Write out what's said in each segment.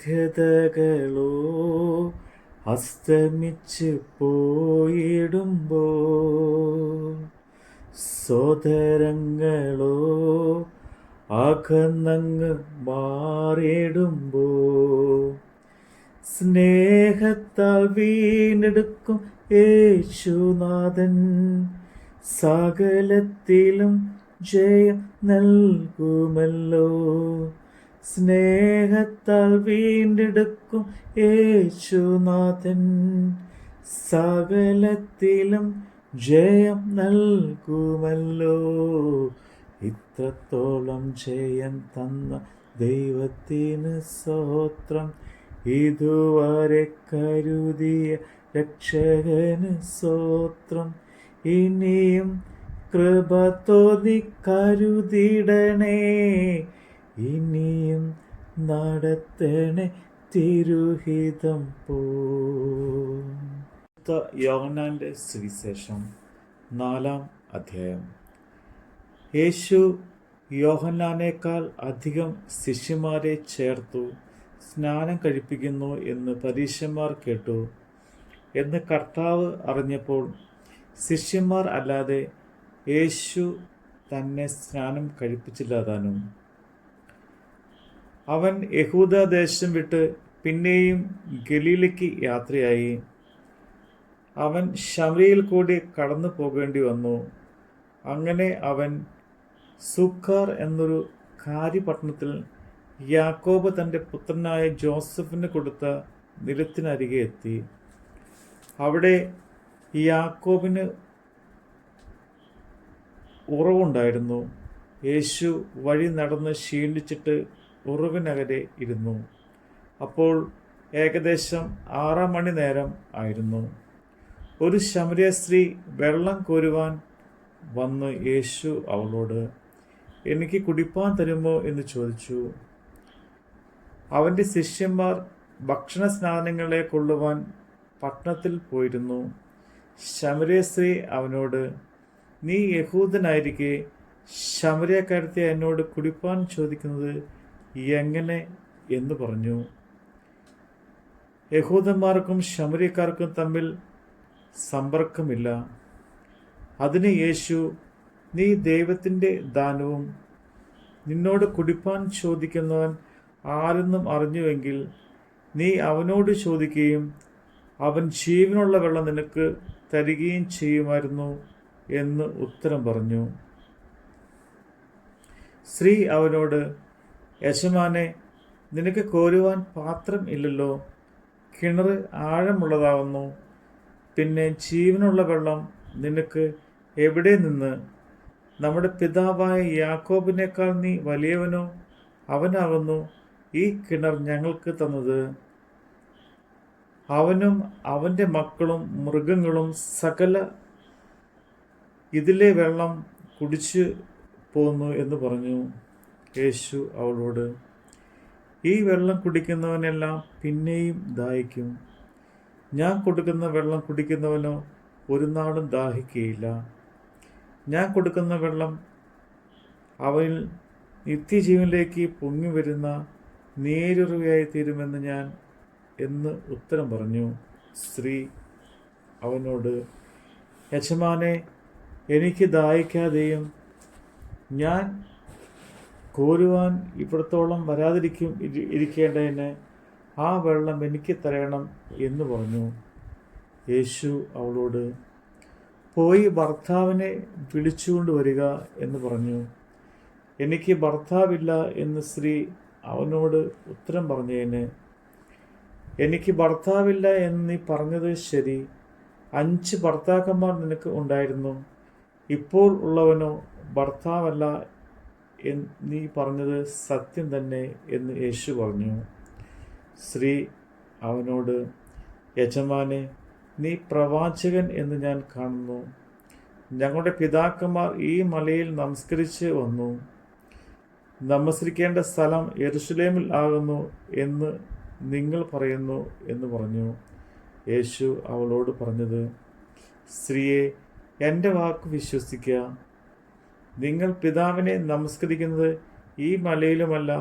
സാധ്യതകളോ അസ്തമിച്ച് പോയിടുമ്പോൾ, സോദരങ്ങളോ അകന്നങ്ങ് മാറിയിടുമ്പോൾ, സ്നേഹത്താൽ വീണ്ടെടുക്കും യേശുനാഥൻ സകലത്തിലും ജയം നൽകുമല്ലോ. സ്നേഹത്താൽ വീണ്ടെടുക്കും യേശുനാഥൻ സകലത്തിലും ജയം നൽകുമല്ലോ. ഇത്രത്തോളം ജയം തന്ന ദൈവത്തിന് സ്തോത്രം, ഇതുവരെ കരുതിയ രക്ഷകന് സ്തോത്രം. ഇനിയും കൃപ തോന്നി കരുതിടണേ, ഇനിയും നടത്തണേ തിരുഹിതം പോ. യോഹന്നാന്റെ സുവിശേഷം 4-ാം അധ്യായം. യേശു യോഹന്നാനേക്കാൾ അധികം ശിഷ്യന്മാരെ ചേർത്തു സ്നാനം കഴിപ്പിക്കുന്നു എന്ന് പരീശന്മാർ കേട്ടു എന്ന് കർത്താവ് അറിഞ്ഞപ്പോൾ, ശിഷ്യന്മാർ അല്ലാതെ യേശു തന്നെ സ്നാനം കഴിപ്പിച്ചില്ലാതാനും. അവൻ യഹൂദദേശം വിട്ട് പിന്നെയും ഗലീലയ്ക്ക് യാത്രയായി. അവൻ ശമരിയിൽ കൂടി കടന്നു പോകേണ്ടി വന്നു. അങ്ങനെ അവൻ സുക്കാർ എന്നൊരു കാര്യപട്ടണത്തിൽ യാക്കോബ് തൻ്റെ പുത്രനായ ജോസഫിന് കൊടുത്ത നിലത്തിനരികെ എത്തി. അവിടെ യാക്കോബിന് ഉറവുണ്ടായിരുന്നു. യേശു വഴി നടന്ന് ക്ഷീണിച്ചിട്ട് ഉറവിനകരെ ഇരുന്നു. അപ്പോൾ ഏകദേശം 6 മണി നേരം ആയിരുന്നു. ഒരു ശമരിയ സ്ത്രീ വെള്ളം കോരുവാൻ വന്ന് യേശു അവളോട്, എനിക്ക് കുടിപ്പാൻ തരുമോ എന്ന് ചോദിച്ചു. അവൻ്റെ ശിഷ്യന്മാർ ഭക്ഷണ സ്നാനങ്ങളെ കൊള്ളുവാൻ പട്ടണത്തിൽ പോയിരുന്നു. ശമരിയ സ്ത്രീ അവനോട്, നീ യഹൂദനായിരിക്കെ ശമരിയക്കാരത്തെ എന്നോട് കുടിപ്പാൻ ചോദിക്കുന്നത് എങ്ങനെ എന്ന് പറഞ്ഞു. യഹൂദന്മാർക്കും ശമരിയക്കാർക്കും തമ്മിൽ സമ്പർക്കമില്ല. അതിന് യേശു, നീ ദൈവത്തിൻ്റെ ദാനവും നിന്നോട് കുടിപ്പാൻ ചോദിക്കുന്നവൻ ആരെന്നും അറിഞ്ഞുവെങ്കിൽ നീ അവനോട് ചോദിക്കുകയും അവൻ ജീവനുള്ള വെള്ളം നിനക്ക് തരികയും ചെയ്യുമായിരുന്നു എന്ന് ഉത്തരം പറഞ്ഞു. സ്ത്രീ അവനോട്, യജമാനെ, നിനക്ക് കോരുവാൻ പാത്രം ഇല്ലല്ലോ, കിണർ ആഴമുള്ളതാവുന്നു, പിന്നെ ജീവനുള്ള വെള്ളം നിനക്ക് എവിടെ നിന്ന്? നമ്മുടെ പിതാവായ യാക്കോബിനേക്കാൾ നീ വലിയവനോ? അവനാകുന്നു ഈ കിണർ ഞങ്ങൾക്ക് തന്നത്. അവനും അവൻ്റെ മക്കളും മൃഗങ്ങളും സകല ഇതിലെ വെള്ളം കുടിച്ചു പോന്നു എന്ന് പറഞ്ഞു. യേശു അവളോട്, ഈ വെള്ളം കുടിക്കുന്നവനെല്ലാം പിന്നെയും ദാഹിക്കും. ഞാൻ കൊടുക്കുന്ന വെള്ളം കുടിക്കുന്നവനോ ഒരു നാളും ദാഹിക്കുകയില്ല. ഞാൻ കൊടുക്കുന്ന വെള്ളം അവനിൽ നിത്യജീവനിലേക്ക് പൊങ്ങി വരുന്ന നേരുറവയായി തീരുമെന്ന് ഞാൻ എന്ന് ഉത്തരം പറഞ്ഞു. സ്ത്രീ അവനോട്, യജമാനെ, എനിക്ക് ദാഹിക്കാതെയും ഞാൻ കോരുവാൻ ഇവിടത്തോളം ഇരിക്കേണ്ടതിന് ആ വെള്ളം എനിക്ക് തരണം എന്ന് പറഞ്ഞു. യേശു അവളോട്, പോയി ഭർത്താവിനെ വിളിച്ചുകൊണ്ട് വരിക എന്ന് പറഞ്ഞു. എനിക്ക് ഭർത്താവില്ല എന്ന് സ്ത്രീ അവനോട് ഉത്തരം പറഞ്ഞതിന്, എനിക്ക് ഭർത്താവില്ല എന്ന് നീ പറഞ്ഞത് ശരി. 5 ഭർത്താക്കന്മാർ നിനക്ക് ഉണ്ടായിരുന്നു, ഇപ്പോൾ ഉള്ളവനോ ഭർത്താവല്ല നീ പറഞ്ഞത് സത്യം തന്നെ എന്ന് യേശു പറഞ്ഞു. സ്ത്രീ അവനോട്, യജമാനെ, നീ പ്രവാചകൻ എന്ന് ഞാൻ കാണുന്നു. ഞങ്ങളുടെ പിതാക്കന്മാർ ഈ മലയിൽ നമസ്കരിച്ച് വന്നു. നമസ്കരിക്കേണ്ട സ്ഥലം യെരുശലേമിൽ ആകുന്നു എന്ന് നിങ്ങൾ പറയുന്നു എന്ന് പറഞ്ഞു. യേശു അവളോട് പറഞ്ഞത്, സ്ത്രീയെ, എൻ്റെ വാക്ക് വിശ്വസിക്കുക. നിങ്ങൾ പിതാവിനെ നമസ്കരിക്കുന്നത് ഈ മലയിലുമല്ല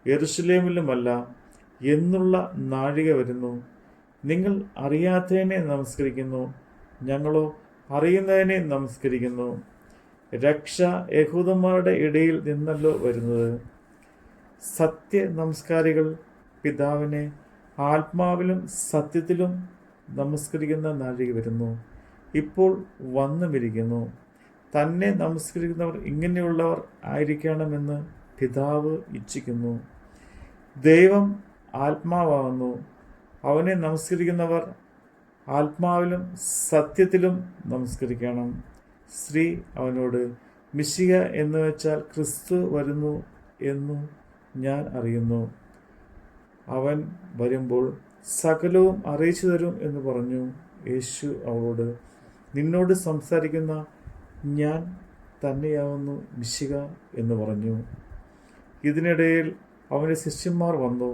യെരുശലേമിലുമല്ല, എന്നുള്ള നാഴിക വരുന്നു. നിങ്ങൾ അറിയാത്തതിനെ നമസ്കരിക്കുന്നു, ഞങ്ങളോ അറിയുന്നതിനെ നമസ്കരിക്കുന്നു. രക്ഷ യഹൂദന്മാരുടെ ഇടയിൽ നിന്നല്ലോ വരുന്നത്. സത്യ നമസ്കാരികൾ പിതാവിനെ ആത്മാവിലും സത്യത്തിലും നമസ്കരിക്കുന്ന നാഴിക വരുന്നു, ഇപ്പോൾ വന്നുമിരിക്കുന്നു. തന്നെ നമസ്കരിക്കുന്നവർ ഇങ്ങനെയുള്ളവർ ആയിരിക്കണമെന്ന് പിതാവ് ഇച്ഛിക്കുന്നു. ദൈവം ആത്മാവാകുന്നു. അവനെ നമസ്കരിക്കുന്നവർ ആത്മാവിലും സത്യത്തിലും നമസ്കരിക്കണം. സ്ത്രീ അവനോട്, മിശിഹ എന്ന് വെച്ചാൽ ക്രിസ്തു വരുന്നു എന്നു ഞാൻ അറിയുന്നു. അവൻ വരുമ്പോൾ സകലവും അറിയിച്ചു തരും എന്ന് പറഞ്ഞു. യേശു അവളോട്, നിന്നോട് സംസാരിക്കുന്ന ഞാൻ തന്നെയാവുന്നു മിശിഹ എന്ന് പറഞ്ഞു. ഇതിനിടയിൽ അവൻ്റെ ശിഷ്യന്മാർ വന്നു.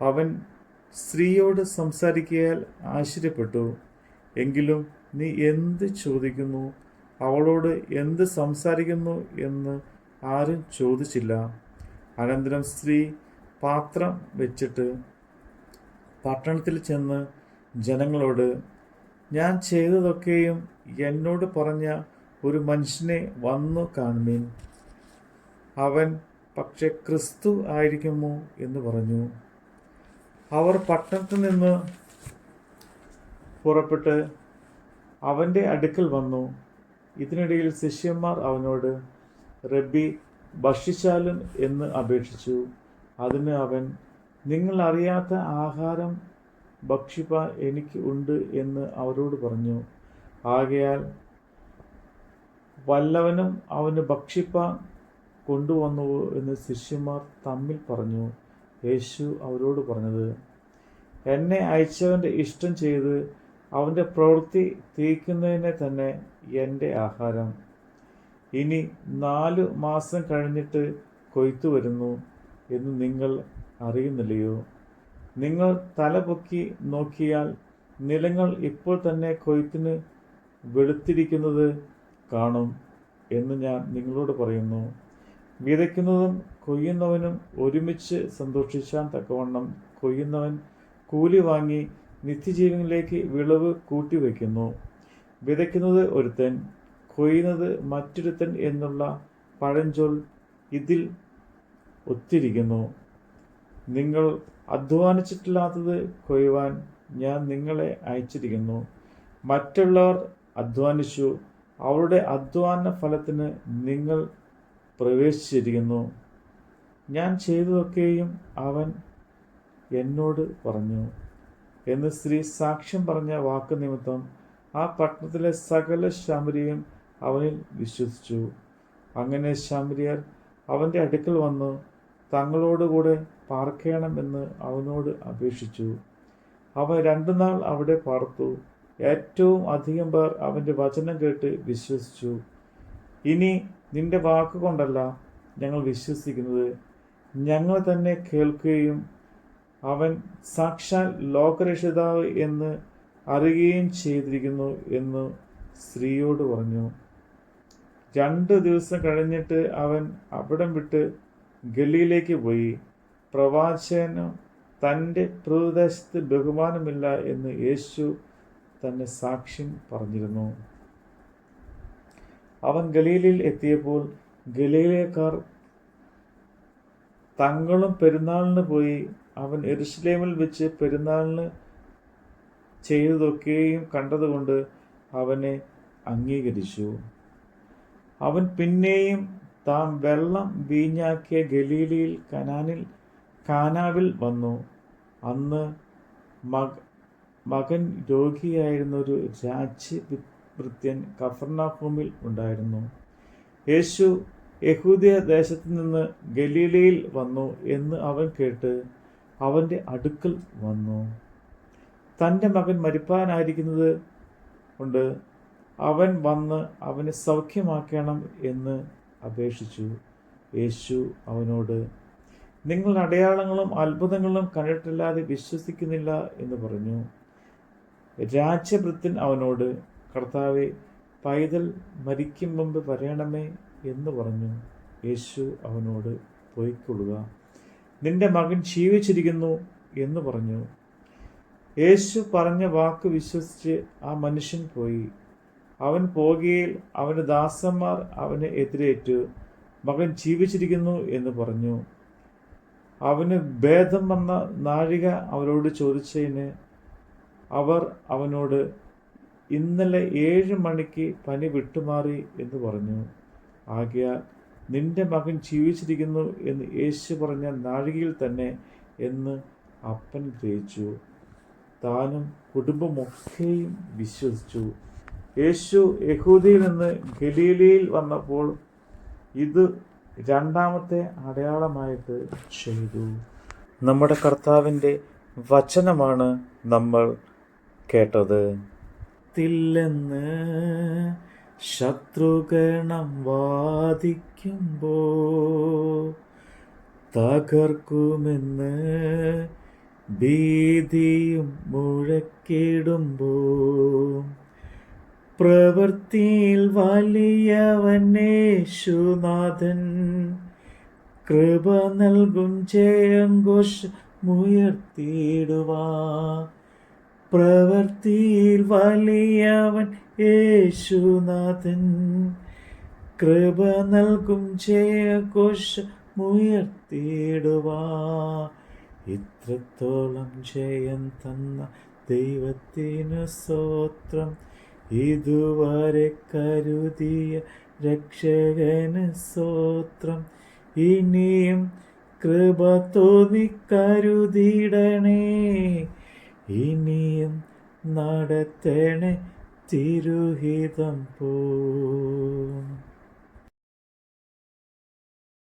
അവൻ സ്ത്രീയോട് സംസാരിക്കയാൽ ആശ്ചര്യപ്പെട്ടു. എങ്കിലും നീ എന്ത് ചോദിക്കുന്നു, അവളോട് എന്ത് സംസാരിക്കുന്നു എന്ന് ആരും ചോദിച്ചില്ല. അനന്തരം സ്ത്രീ പാത്രം വെച്ചിട്ട് പട്ടണത്തിൽ ചെന്ന് ജനങ്ങളോട്, ഞാൻ ചെയ്തതൊക്കെയും എന്നോട് പറഞ്ഞ ഒരു മനുഷ്യനെ വന്നു കാണുമീൻ. അവൻ പക്ഷെ ക്രിസ്തു ആയിരിക്കുമോ എന്ന് പറഞ്ഞു. അവർ പട്ടണത്തിൽ നിന്ന് പുറപ്പെട്ട് അവൻ്റെ അടുക്കൽ വന്നു. ഇതിനിടയിൽ ശിഷ്യന്മാർ അവനോട്, റബ്ബി, ഭക്ഷിച്ചാലും എന്ന് അപേക്ഷിച്ചു. അതിന് അവൻ, നിങ്ങൾ അറിയാത്ത ആഹാരം ഭക്ഷിപ്പാൻ എനിക്ക് ഉണ്ട് എന്ന് അവരോട് പറഞ്ഞു. ആകയാൽ വല്ലവനും അവന് ഭക്ഷിപ്പാൻ കൊണ്ടുവന്നുവോ എന്ന് ശിഷ്യന്മാർ തമ്മിൽ പറഞ്ഞു. യേശു അവരോട് പറഞ്ഞത്, എന്നെ അയച്ചവൻ്റെ ഇഷ്ടം ചെയ്ത് അവൻ്റെ പ്രവൃത്തി തീർക്കുന്നതിനെ തന്നെ എൻ്റെ ആഹാരം. ഇനി 4 മാസം കഴിഞ്ഞിട്ട് കൊയ്ത്തു വരുന്നു എന്ന് നിങ്ങൾ അറിയുന്നില്ലയോ? നിങ്ങൾ തലപൊക്കി നോക്കിയാൽ നിലങ്ങൾ ഇപ്പോൾ തന്നെ കൊയ്ത്തിന് വെളുത്തിരിക്കുന്നത് കാണും എന്ന് ഞാൻ നിങ്ങളോട് പറയുന്നു. വിതയ്ക്കുന്നതും കൊയ്യുന്നവനും ഒരുമിച്ച് സന്തോഷിച്ചാൻ തക്കവണ്ണം കൊയ്യുന്നവൻ കൂലി വാങ്ങി നിത്യജീവനിലേക്ക് വിളവ് കൂട്ടിവെക്കുന്നു. വിതയ്ക്കുന്നത് ഒരുത്തൻ, കൊയ്യുന്നത് മറ്റൊരുത്തൻ എന്നുള്ള പഴഞ്ചൊൽ ഇതിൽ ഒത്തിരിക്കുന്നു. നിങ്ങൾ അധ്വാനിച്ചിട്ടില്ലാത്തത് കൊയ്യുവാൻ ഞാൻ നിങ്ങളെ അയച്ചിരിക്കുന്നു. മറ്റുള്ളവർ അധ്വാനിച്ചു, അവരുടെ അധ്വാന ഫലത്തിന് നിങ്ങൾ പ്രവേശിച്ചിരിക്കുന്നു. ഞാൻ ചെയ്തതൊക്കെയും അവൻ എന്നോട് പറഞ്ഞു എന്ന് സ്ത്രീ സാക്ഷ്യം പറഞ്ഞ വാക്ക് നിമിത്തം ആ പട്ടണത്തിലെ സകല ശമര്യരും അവനിൽ വിശ്വസിച്ചു. അങ്ങനെ ശമര്യർ അവൻ്റെ അടുക്കൽ വന്ന് തങ്ങളോടുകൂടെ പാർക്കണമെന്ന് അവനോട് അപേക്ഷിച്ചു. അവൻ 2 നാൾ അവിടെ പാർത്തു. ഏറ്റവും അധികം പേർ അവൻ്റെ വചനം കേട്ട് വിശ്വസിച്ചു. ഇനി നിന്റെ വാക്കുകൊണ്ടല്ല ഞങ്ങൾ വിശ്വസിക്കുന്നത്, ഞങ്ങൾ തന്നെ കേൾക്കുകയും അവൻ സാക്ഷാൽ ലോകരക്ഷിതാവ് എന്ന് അറിയുകയും ചെയ്തിരിക്കുന്നു എന്ന് സ്ത്രീയോട് പറഞ്ഞു. 2 ദിവസം കഴിഞ്ഞിട്ട് അവൻ അവിടം വിട്ട് ഗലീലയിലേക്ക് പോയി. പ്രവാചകന് തൻ്റെ പ്രദേശത്ത് ബഹുമാനമില്ല എന്ന് യേശു തന്നെ സാക്ഷ്യം പറഞ്ഞിരുന്നു. അവൻ ഗലീലയിൽ എത്തിയപ്പോൾ ഗലീലക്കാർ തങ്ങളും പെരുന്നാളിന് പോയി. അവൻ യെരുശലേമിൽ വെച്ച് പെരുന്നാളിന് ചെയ്തതൊക്കെയും കണ്ടതുകൊണ്ട് അവനെ അംഗീകരിച്ചു. അവൻ പിന്നെയും താൻ വെള്ളം വീഞ്ഞാക്കിയ ഗലീലയിൽ കാനാവിൽ വന്നു. അന്ന് മകൻ രോഗിയായിരുന്നൊരു രാജ്യഭൃത്യൻ കഫർന്നഹൂമിൽ ഉണ്ടായിരുന്നു. യേശു യഹൂദ്യ ദേശത്തു നിന്ന് ഗലീലയിൽ വന്നു എന്ന് അവൻ കേട്ട് അവൻ്റെ അടുക്കൽ വന്നു. തൻ്റെ മകൻ മരിപ്പാനായിരിക്കുന്നത് കൊണ്ട് അവൻ വന്ന് അവനെ സൗഖ്യമാക്കണം എന്ന് അപേക്ഷിച്ചു. യേശു അവനോട്, നിങ്ങൾ അടയാളങ്ങളും അത്ഭുതങ്ങളും കണ്ടിട്ടില്ലാതെ വിശ്വസിക്കുന്നില്ല എന്ന് പറഞ്ഞു. രാജ്യഭൃത്യൻ അവനോട്, കർത്താവേ, പൈതൽ മരിക്കും മുമ്പ് വരേണമേ എന്ന് പറഞ്ഞു. യേശു അവനോട്, പോയിക്കൊള്ളുക, നിന്റെ മകൻ ജീവിച്ചിരിക്കുന്നു എന്ന് പറഞ്ഞു. യേശു പറഞ്ഞ വാക്ക് വിശ്വസിച്ച് ആ മനുഷ്യൻ പോയി. അവൻ പോകയിൽ അവൻ്റെ ദാസന്മാർ അവനെ എതിരേറ്റു, മകൻ ജീവിച്ചിരിക്കുന്നു എന്ന് പറഞ്ഞു. അവന് ഭേദം വന്ന നാഴിക അവരോട് ചോദിച്ചതിന് അവർ അവനോട്, ഇന്നലെ 7 മണിക്ക് പനി വിട്ടുമാറി എന്ന് പറഞ്ഞു. ആകയാൽ നിന്റെ മകൻ ജീവിച്ചിരിക്കുന്നു എന്ന് യേശു പറഞ്ഞ നാഴികയിൽ തന്നെ എന്ന് അപ്പൻ ഗ്രഹിച്ചു. താനും കുടുംബമൊക്കെയും വിശ്വസിച്ചു. യേശു യഹൂദയിൽ നിന്ന് ഗലീലയിൽ വന്നപ്പോൾ ഇത് 2ാമത്തെ അടയാളമായിട്ട് ചെയ്തു. നമ്മുടെ കർത്താവിൻ്റെ വചനമാണ് നമ്മൾ കേട്ടത്. ത്തില്ലെന്ന് ശത്രുഗണം വാദിക്കുമ്പോ, തകർക്കുമെന്ന് ഭീതിയും മുഴക്കിടുമ്പോ, പ്രവൃത്തിയിൽ വലിയവൻ യേശുനാഥൻ, കൃപ നൽകും ജയഘോഷമുയർത്തിയിടുവാ. പ്രവൃത്തിയിൽ വലിയവൻ യേശുനാഥൻ, കൃപ നൽകും ജയഘോഷമുയർത്തിയിടുവാ. ഇത്രത്തോളം ജയം തന്ന ദൈവത്തിനു സ്തോത്രം, ഇതുവരെ കരുതിയ രക്ഷകന് സ്തോത്രം. ഇനിയും കൃപ തോന്നി കരുതിടണേ, ഇനിയും നടത്തണേ തിരുഹിതം പോ.